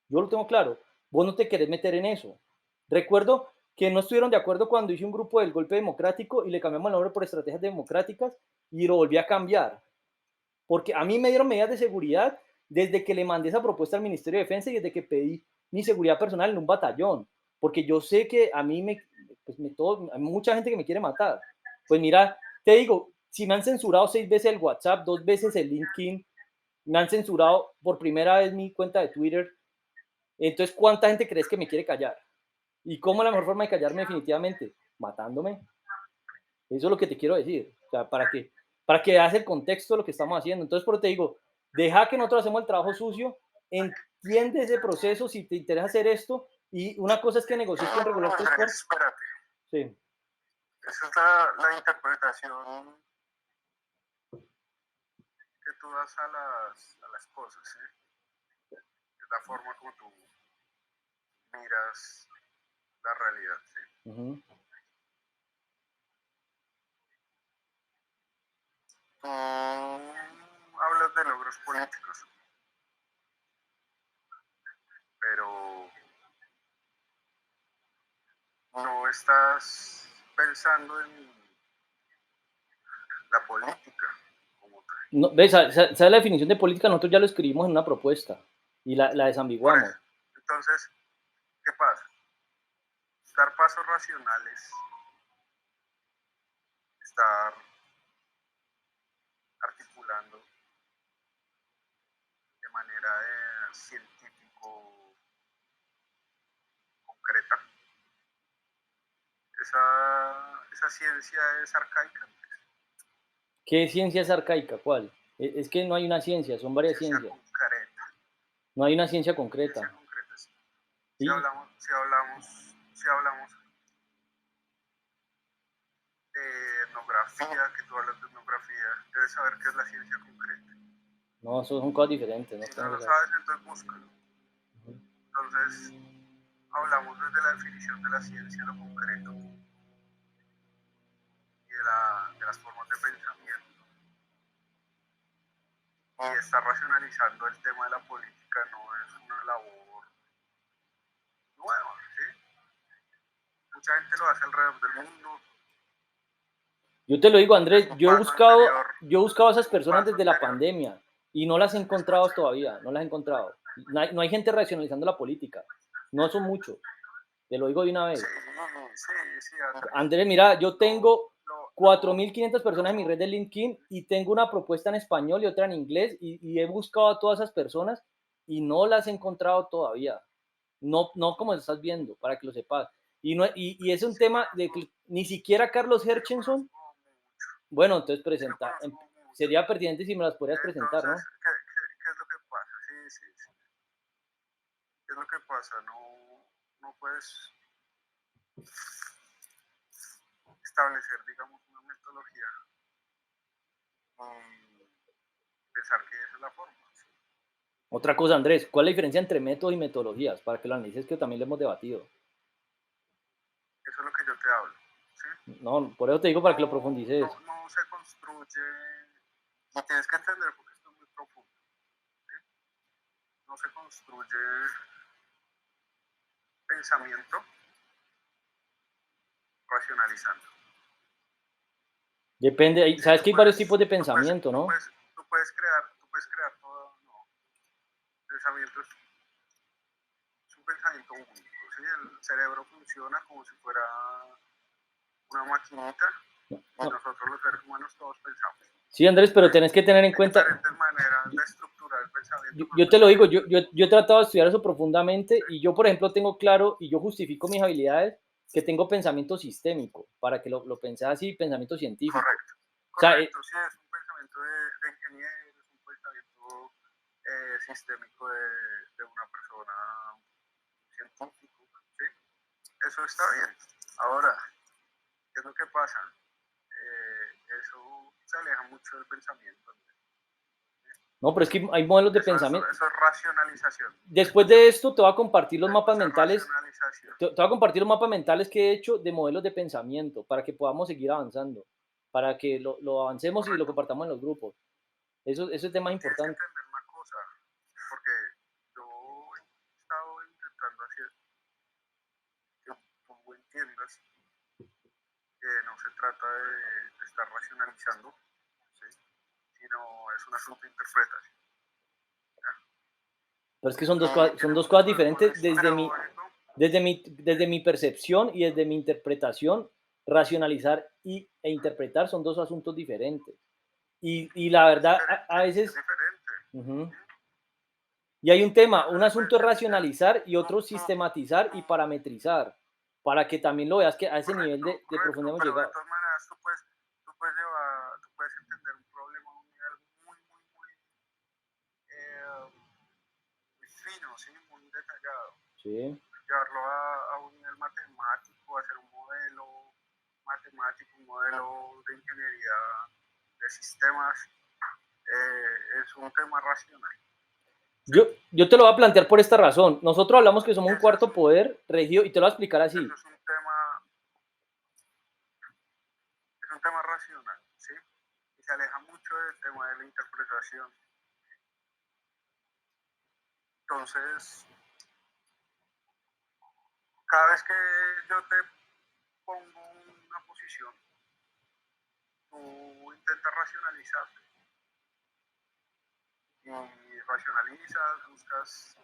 Yo lo tengo claro. Vos no te querés meter en eso. Recuerdo que no estuvieron de acuerdo cuando hice un grupo del golpe democrático y le cambiamos el nombre por estrategias democráticas y lo volví a cambiar. Porque a mí me dieron medidas de seguridad desde que le mandé esa propuesta al Ministerio de Defensa y desde que pedí mi seguridad personal en un batallón. Porque yo sé que a mí hay mucha gente que me quiere matar. Pues mira, te digo, si me han censurado 6 veces el WhatsApp, 2 veces el LinkedIn, me han censurado por primera vez mi cuenta de Twitter, entonces, ¿cuánta gente crees que me quiere callar? ¿Y cómo es la mejor forma de callarme definitivamente? Matándome. Eso es lo que te quiero decir. O sea, para que veas el contexto de lo que estamos haciendo. Entonces, por eso te digo, deja que nosotros hacemos el trabajo sucio, entiende ese proceso si te interesa hacer esto. Y una cosa es que negocies con regular tres Andrés, cuartos. espérate. Sí, Esa es la interpretación que tú das a las cosas, ¿sí? Es la forma como tú miras la realidad, sí. Ujú. Tú hablas de logros políticos, pero no estás pensando en la política como tal. No, ¿ves? ¿Sabes la definición de política? Nosotros ya lo escribimos en una propuesta y la Por desambiguamos. eso. Entonces, ¿qué pasa? Dar pasos racionales, estar articulando de manera científico concreta. Esa ciencia es arcaica, ¿Qué ciencia es arcaica? ¿Cuál? Es que no hay una ciencia, son varias ciencia ciencias. concreta, No hay una ciencia ciencia concreta. concreta. Sí. Y Si hablamos de etnografía, que tú hablas de etnografía, debes saber qué es la ciencia concreta. no, eso son cosas diferentes. No Si no estamos lo hablando- sabes, entonces búscalo. Entonces, hablamos desde la definición de la ciencia, lo concreto, y de las formas de pensamiento. Y estar racionalizando el tema de la política no es una labor nueva, ¿sí? Mucha gente lo hace alrededor del mundo. Yo te lo digo, Andrés, Un paso anterior, yo he buscado a esas un personas paso desde la anterior. pandemia y no las he encontrado Escucha, todavía, no las he encontrado. No hay gente racionalizando la política, no son muchos, te lo digo de una sí, vez. sí, Andrés. Andrés, mira, yo Lo, tengo lo, 4.500 personas en mi lo, red de LinkedIn y tengo una propuesta en español y otra en inglés y he buscado a todas esas personas y no las he encontrado todavía. No, no como estás viendo, para que lo sepas. Y es un sí tema de que ni siquiera Carlos sí lo Herchenson, conozco mucho, bueno, entonces sí lo presenta, conozco mucho. sería pertinente si me las podrías presentar, Entonces, ¿no? ¿qué es lo que pasa? Sí. ¿Qué es lo que pasa? No puedes establecer, digamos, una metodología y pensar que esa es la forma. ¿Sí? Otra cosa, Andrés, ¿cuál es la diferencia entre métodos y metodologías? Para que lo analices, que también lo hemos debatido. Eso es lo que yo te hablo. ¿Sí? No, por eso te digo para que lo profundices. No se construye, y tienes que entender porque esto es muy profundo. ¿Sí? No se construye pensamiento racionalizando. Depende, Sí, sabes que hay varios tipos de pensamiento, ¿no? tú puedes crear todo, no, pensamiento es un pensamiento único, ¿sí? El cerebro funciona como si fuera una maquinita No, y no. nosotros los seres humanos todos pensamos. Sí, Andrés, ¿Sí? pero tenés que tener en Hay cuenta, diferentes maneras de estructurar el pensamiento, pero el yo te lo digo, pensamiento es yo he tratado de estudiar eso profundamente ¿sí? y yo, por ejemplo, tengo claro y yo justifico mis habilidades que tengo pensamiento sistémico, para que lo pensé así, pensamiento científico. Correcto, O sea, correcto, sí, es un pensamiento de ingeniero, es un pensamiento sistémico de una persona científico, ¿sí? Eso está bien. Ahora, ¿qué es lo que pasa? Eso se aleja mucho del pensamiento. no, pero es que hay modelos de pensamiento. Eso es racionalización. Después de esto, te voy a compartir los mapas Eso es mentales. racionalización. Te voy a compartir los mapas mentales que he hecho de modelos de pensamiento para que podamos seguir avanzando, para que lo avancemos y lo Correcto. compartamos en los grupos. Ese tema Tú es tienes que importante. entender una cosa, porque yo he estado intentando hacer que tú entiendas que no se trata de estar racionalizando, ¿sí? Sino es un asunto de interpretación. Pero es que son Tiene dos mucho cosas que ver con diferentes esto, pero eso, desde mi percepción y desde mi interpretación. Racionalizar e interpretar son dos asuntos diferentes. Y la verdad, a es veces, diferente. uh-huh. Y hay un tema, un Entonces, asunto es el, racionalizar y otro tú, sistematizar y parametrizar, para que también lo veas que a ese nivel de profundidad hemos pero de llegado. todas maneras tú puedes entender un problema a un nivel eh, muy fino, ¿sí? Muy detallado. Sí. Llevarlo a un nivel matemático, hacer un modelo matemático, un modelo de ingeniería de sistemas, es un tema racional. Yo te lo voy a plantear por esta razón. Nosotros hablamos que somos un Eso cuarto poder regido y te lo voy a explicar así. eso es un tema racional, ¿sí? Y se aleja mucho del tema de la interpretación. Entonces, cada vez que yo te pongo una posición, tú intentas racionalizar y racionalizas, buscas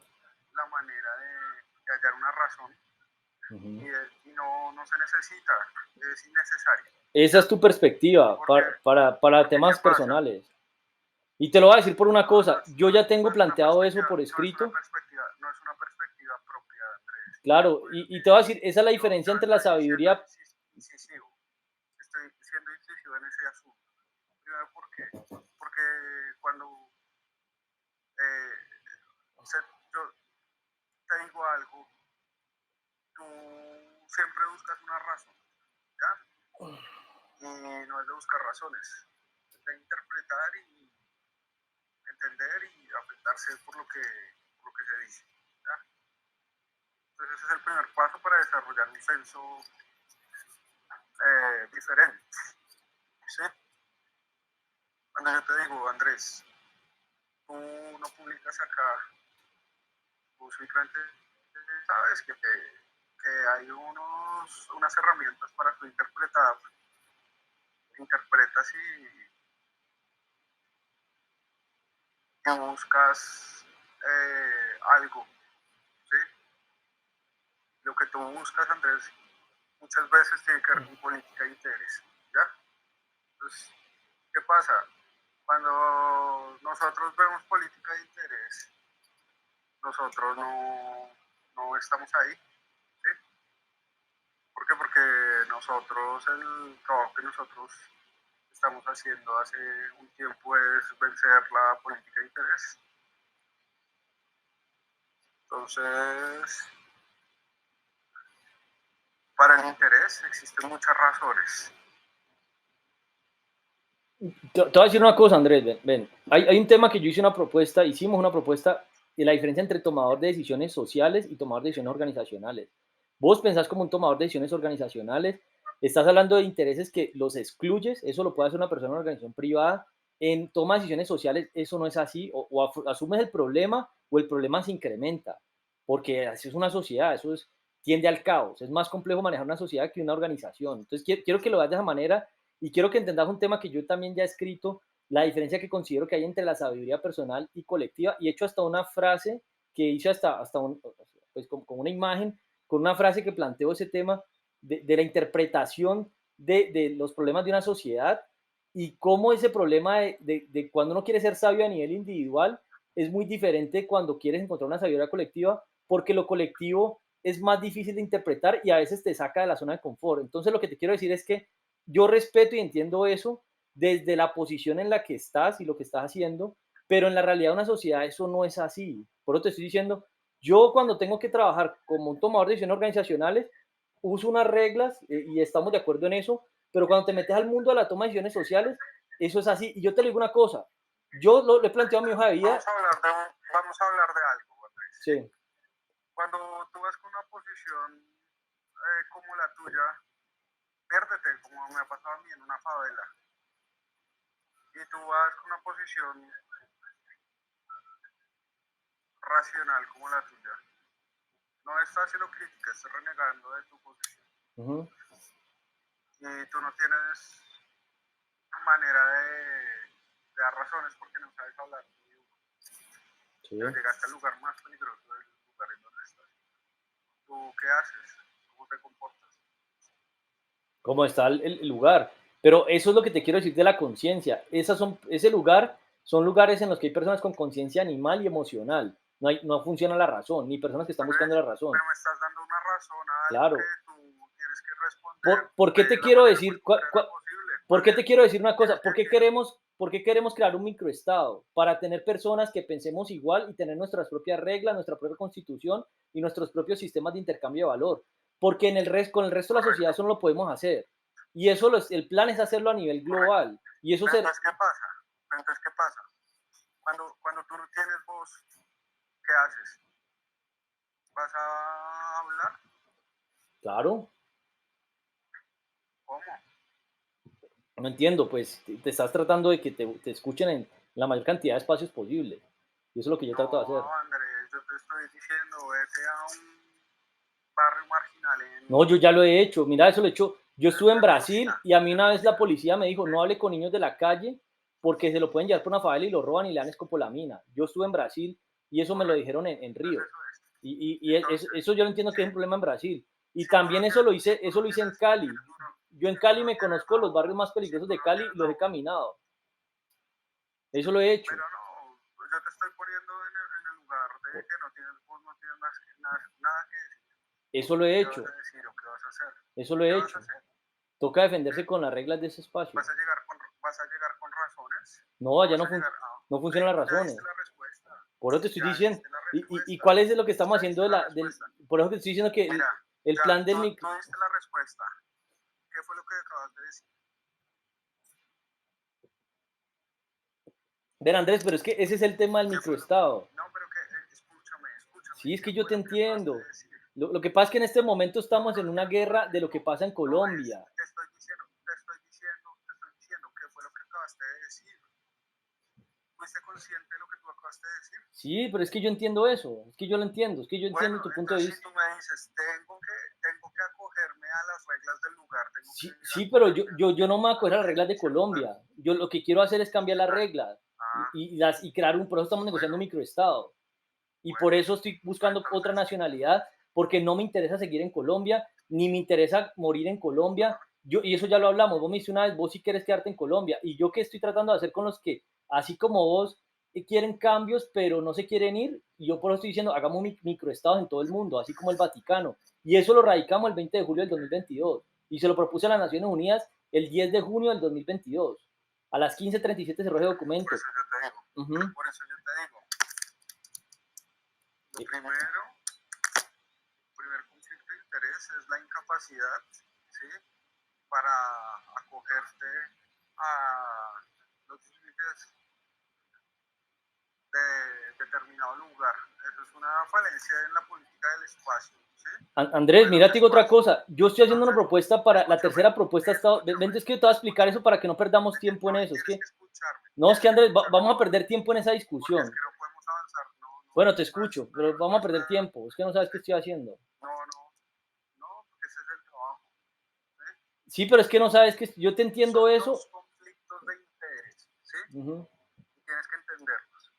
la manera de hallar una razón y no se necesita, es innecesario. Esa es tu perspectiva Porque, para porque ¿qué temas pasa? personales. Y te lo voy a decir por una No, cosa. Yo ya tengo planteado eso por escrito. no es una perspectiva propia, Andrés. Claro, y te voy a decir, esa es la diferencia entre la Estoy siendo sabiduría. incisivo, estoy siendo incisivo en ese asunto. Primero, ¿por qué? Porque cuando eh, yo te digo algo, tú siempre buscas una razón, ¿ya? Y no es de buscar razones, es de interpretar y entender y afectarse por lo que se dice, ¿ya? Entonces ese es el primer paso para desarrollar un censo diferente, ¿sí? Cuando yo te digo, Andrés, tú no publicas acá, tú simplemente sabes que hay unas herramientas para tu interpretar, interpretas y buscas algo, ¿sí? Lo que tú buscas, Andrés, muchas veces tiene que ver con política de interés, ¿ya? Entonces, ¿qué pasa? Cuando nosotros vemos política de interés, nosotros no estamos ahí, ¿sí? ¿Por qué? Porque nosotros, el trabajo que nosotros estamos haciendo hace un tiempo es vencer la política de interés. Entonces, para el interés existen muchas razones. Te voy a decir una cosa, Andrés, ven. Hay un tema que yo hice una propuesta, hicimos una propuesta de la diferencia entre tomador de decisiones sociales y tomador de decisiones organizacionales. Vos pensás como un tomador de decisiones organizacionales, estás hablando de intereses que los excluyes, eso lo puede hacer una persona en una organización privada. En toma de decisiones sociales, eso no es así, o asumes el problema o el problema se incrementa, porque así es una sociedad, tiende al caos, es más complejo manejar una sociedad que una organización. Entonces, quiero que lo veas de esa manera y quiero que entendas un tema que yo también ya he escrito, la diferencia que considero que hay entre la sabiduría personal y colectiva, y he hecho hasta una frase que hice pues con una imagen, con una frase que planteo ese tema de la interpretación de los problemas de una sociedad y cómo ese problema de cuando uno quiere ser sabio a nivel individual es muy diferente cuando quieres encontrar una sabiduría colectiva, porque lo colectivo es más difícil de interpretar y a veces te saca de la zona de confort. Entonces, lo que te quiero decir es que yo respeto y entiendo eso desde la posición en la que estás y lo que estás haciendo, pero en la realidad de una sociedad eso no es así. Por eso te estoy diciendo, yo cuando tengo que trabajar como un tomador de decisiones organizacionales, uso unas reglas y estamos de acuerdo en eso, pero cuando te metes al mundo de la toma de decisiones sociales, eso es así. Y yo te digo una cosa, yo lo he planteado a mi hoja de vida. Vamos a hablar de algo, Andrés. Sí. Cuando tú vas con una posición como la tuya, piérdete, como me ha pasado a mí en una favela, y tú vas con una posición racional como la tuya, no estás haciendo críticas, estás renegando de tu posición. Y tú no tienes manera de dar razones porque no sabes hablar. Sí. Pero llegaste al lugar más peligroso del lugar en donde estás. ¿Tú qué haces? ¿Cómo te comportas? Cómo está el lugar. Pero eso es lo que te quiero decir de la conciencia. Ese lugar son lugares en los que hay personas con conciencia animal y emocional. No funciona la razón, ni personas que están buscando la razón. Pero me estás dando una razón a algo Claro. que tú tienes que responder ¿Por qué te de la quiero manera decir? más concreta posible. ¿Por qué te quiero decir una cosa? Tienes ¿Por qué queremos crear un microestado? Para tener personas que pensemos igual y tener nuestras propias reglas, nuestra propia constitución y nuestros propios sistemas de intercambio de valor. Porque con el resto de la sociedad eso no lo podemos hacer. Y el plan es hacerlo a nivel global. Y eso Pero entonces, ¿qué pasa? Cuando tú no tienes voz, ¿qué haces? ¿Vas a hablar? Claro, ¿Cómo? no entiendo, pues te estás tratando de que te escuchen en la mayor cantidad de espacios posible. Y eso es lo que yo trato de hacer. No, Andrés, yo te estoy diciendo, vete a un barrio marginal No, yo ya lo he hecho. Mira, eso lo he hecho. Yo estuve en en Brasil Rusia. y a mí una vez la policía me dijo, no hable con niños de la calle porque se lo pueden llevar por una favela y lo roban y le dan escopolamina. Yo estuve en Brasil y eso me lo Correcto. dijeron en Entonces Río. eso es. Y Entonces, eso yo lo entiendo si, que es un problema en Brasil. Y si tú no también tienes, si tú eso no lo hice en tienes, Cali. Yo en si tú Cali no me tienes, conozco los barrios más si peligrosos tú de no Cali tienes, y los he caminado. Eso lo he hecho. pero no, pues yo te estoy poniendo en el lugar de que no tienes, vos no tienes nada que decir. Eso lo he ¿Qué vas hecho. a decir o qué vas a hacer? Eso lo ¿Qué he vas a hecho. hacer? Toca defenderse ¿Eh? con las reglas de ese espacio. Vas a llegar con razones? No, No allá vas a llegar, no funcionan ahí las tú ya diste razones. la respuesta. Por eso te estoy Ya diciendo. diste la Y respuesta. cuál es de lo que estamos Ya haciendo diste la del, respuesta. por eso te estoy diciendo que Mira, el ya, plan del tú micro. diste la respuesta. ¿Qué fue lo que acabas de decir? Ver, Andrés, pero es que ese es el tema del ¿Qué fue lo microestado. No, pero que, escúchame, Sí, es ¿qué que yo fue te lo que acabaste de entiendo. decir? Lo que pasa es que en este momento No, estamos no, en yo una no lo guerra de lo que entiendo. pasa en No es, Colombia. te estoy diciendo qué fue lo que acabaste de decir. ¿Fuiste consciente de lo que tú acabaste de decir? Sí, pero es que yo entiendo eso. Es que yo lo entiendo. Es que yo entiendo Bueno, tu punto de entonces si vista. tú me dices, tengo que acogerme a las reglas del lugar, tengo que Sí, sí, pero acogerme yo no me voy a a coger lo a las que reglas de dice el lugar. Colombia. Yo lo que quiero hacer es cambiar las Ah, reglas ah, y crear un, por eso estamos negociando bueno, un microestado. Y por bueno. eso estoy buscando otra Entonces, nacionalidad, porque no me interesa seguir en Colombia, ni me interesa morir en Colombia. Y eso ya lo hablamos, vos me dijiste una vez, vos sí quieres quedarte en Colombia. Y yo qué estoy tratando de hacer con los que, así como vos, quieren cambios, pero no se quieren ir. Y yo por eso estoy diciendo, hagamos microestados en todo el mundo, así como el Vaticano. Y eso lo radicamos el 20 de julio del 2022. Y se lo propuse a las Naciones Unidas el 10 de junio del 2022. A las 15:37 cerró ese por documento. eso yo te digo, Ujú. por eso yo te digo, lo primero, el primer conflicto de interés es la incapacidad, ¿sí? Para acogerte a los límites de determinado lugar. Eso es una falencia en la política del espacio, ¿sí? O Andrés, de mira, los te digo otra espacios. cosa. Yo estoy haciendo una Entonces, propuesta para la escúchame, tercera propuesta. escúchame, Es que te voy a explicar eso para que no perdamos es que tiempo en eso. Es tienes que, que escucharme, no, es tienes que que Andrés, escucharme, vamos a perder tiempo en esa porque es discusión. que no podemos avanzar, Bueno, te no escucho, pero vamos a es perder nada, tiempo. Es que no sabes qué estoy haciendo. porque ese es el trabajo, ¿sí? Sí, pero es que no sabes que yo te entiendo Son eso. dos conflictos de interés, ¿sí? Ujú. Y tienes que entenderlos.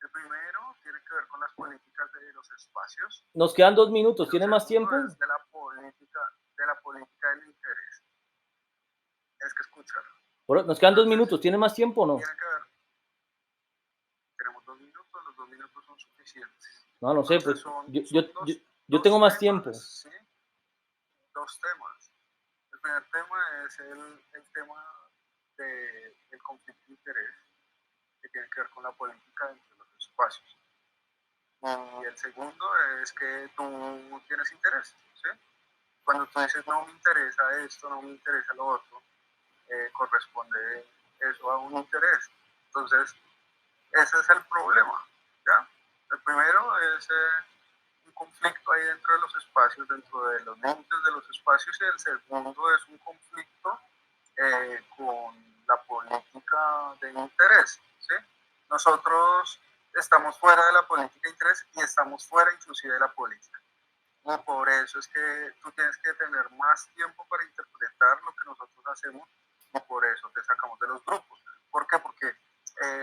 El primero tiene que ver con las políticas de los espacios Nos quedan 2 minutos. y lo ¿Tienes más segundo tiempo? es de la política del interés. Es que escuchar. Nos quedan dos Entonces, minutos. ¿Tienes más tiempo o no? tiene que ver, tenemos 2 minutos, los 2 minutos son suficientes. No, no sé, Entonces pues son yo tengo dos más temas, tiempo. ¿sí? Dos temas. El primer tema es el tema del conflicto de interés que tiene que ver con la política entre los espacios. Y el segundo es que tú tienes interés, ¿sí? Cuando tú dices no me interesa esto, no me interesa lo otro, corresponde eso a un interés. Entonces, ese es el problema, ¿ya? El primero es un conflicto ahí dentro de los espacios, dentro de los límites de los espacios, y el segundo es un conflicto con la política de interés, ¿sí? Nosotros estamos fuera de la política de interés y estamos fuera inclusive de la política. Y por eso es que tú tienes que tener más tiempo para interpretar lo que nosotros hacemos y por eso te sacamos de los grupos. ¿Por qué? Porque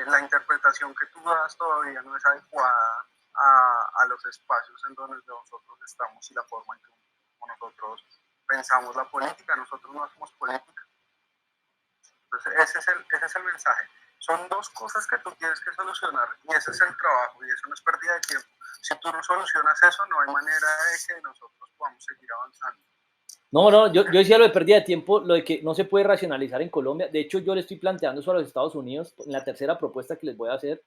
la interpretación que tú das todavía no es adecuada a los espacios en donde nosotros estamos y la forma en que nosotros pensamos la política. Nosotros no hacemos política. Entonces, ese es el mensaje. Son dos cosas que tú tienes que solucionar y ese es el trabajo y eso no es pérdida de tiempo. Si tú no solucionas eso, no hay manera de que nosotros podamos seguir avanzando. No, no, yo decía lo de pérdida de tiempo, lo de que no se puede racionalizar en Colombia. De hecho, yo le estoy planteando eso a los Estados Unidos en la tercera propuesta que les voy a hacer.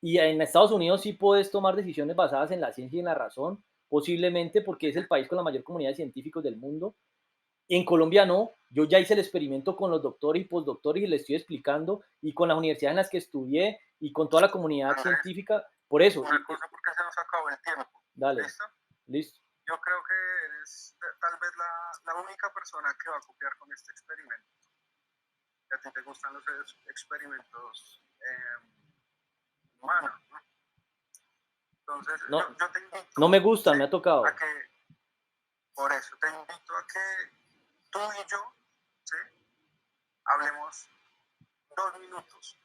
Y en Estados Unidos sí puedes tomar decisiones basadas en la ciencia y en la razón, posiblemente porque es el país con la mayor comunidad de científicos del mundo. En Colombia no. Yo ya hice el experimento con los doctores y postdoctores y les estoy explicando, y con las universidades en las que estudié y con toda la comunidad Andrés, científica. por eso. una cosa porque se nos acabó el tiempo. Dale, ¿Listo? listo. Yo creo que eres tal vez la única persona que va a copiar con este experimento. Que a ti te gustan los experimentos humanos, ¿no? Entonces, No, yo te invito, no me gustan, ¿sí? me ha tocado. A que, por eso, te invito a que tú y yo, ¿sí? Hablemos 2 minutos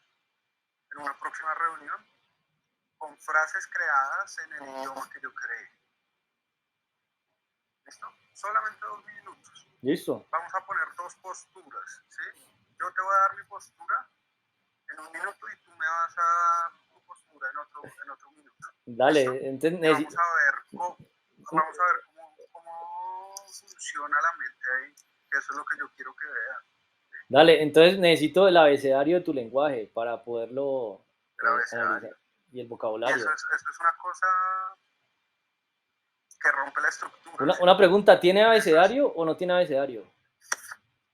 en una próxima reunión con frases creadas en el idioma que yo creé. ¿Listo? Solamente 2 minutos. Listo. Vamos a poner 2 posturas, ¿sí? Yo te voy a dar mi postura en 1 minuto y tú me vas a dar tu postura en otro minuto. Dale, ¿Listo? Y vamos a ver cómo funciona la mente ahí, que eso es lo que yo quiero que vean. dale, entonces necesito el abecedario de tu lenguaje para poderlo El analizar. abecedario. Y el Y vocabulario. eso es una cosa que rompe la estructura. ¿Sí? Una pregunta, ¿tiene Eso es, abecedario o no tiene abecedario?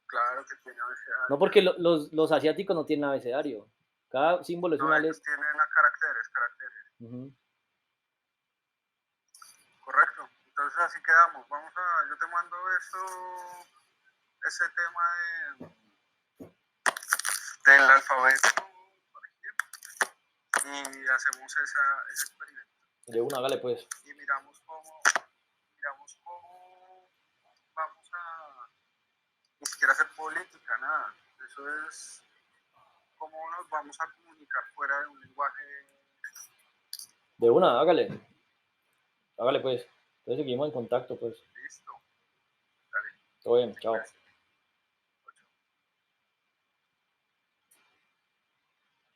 claro que tiene No, abecedario. porque los asiáticos no tienen abecedario. Cada símbolo es No, una ellos letra. tienen a caracteres. Ujú. Correcto. Entonces así quedamos. Yo te mando ese tema del alfabeto por aquí, y hacemos ese experimento. De una, hágale pues. Y miramos cómo vamos a ni siquiera hacer política, nada. Eso es cómo nos vamos a comunicar fuera de un lenguaje. De una, hágale. Hágale pues. Entonces seguimos en contacto pues. Listo. Dale. Todo bien, chao. Gracias.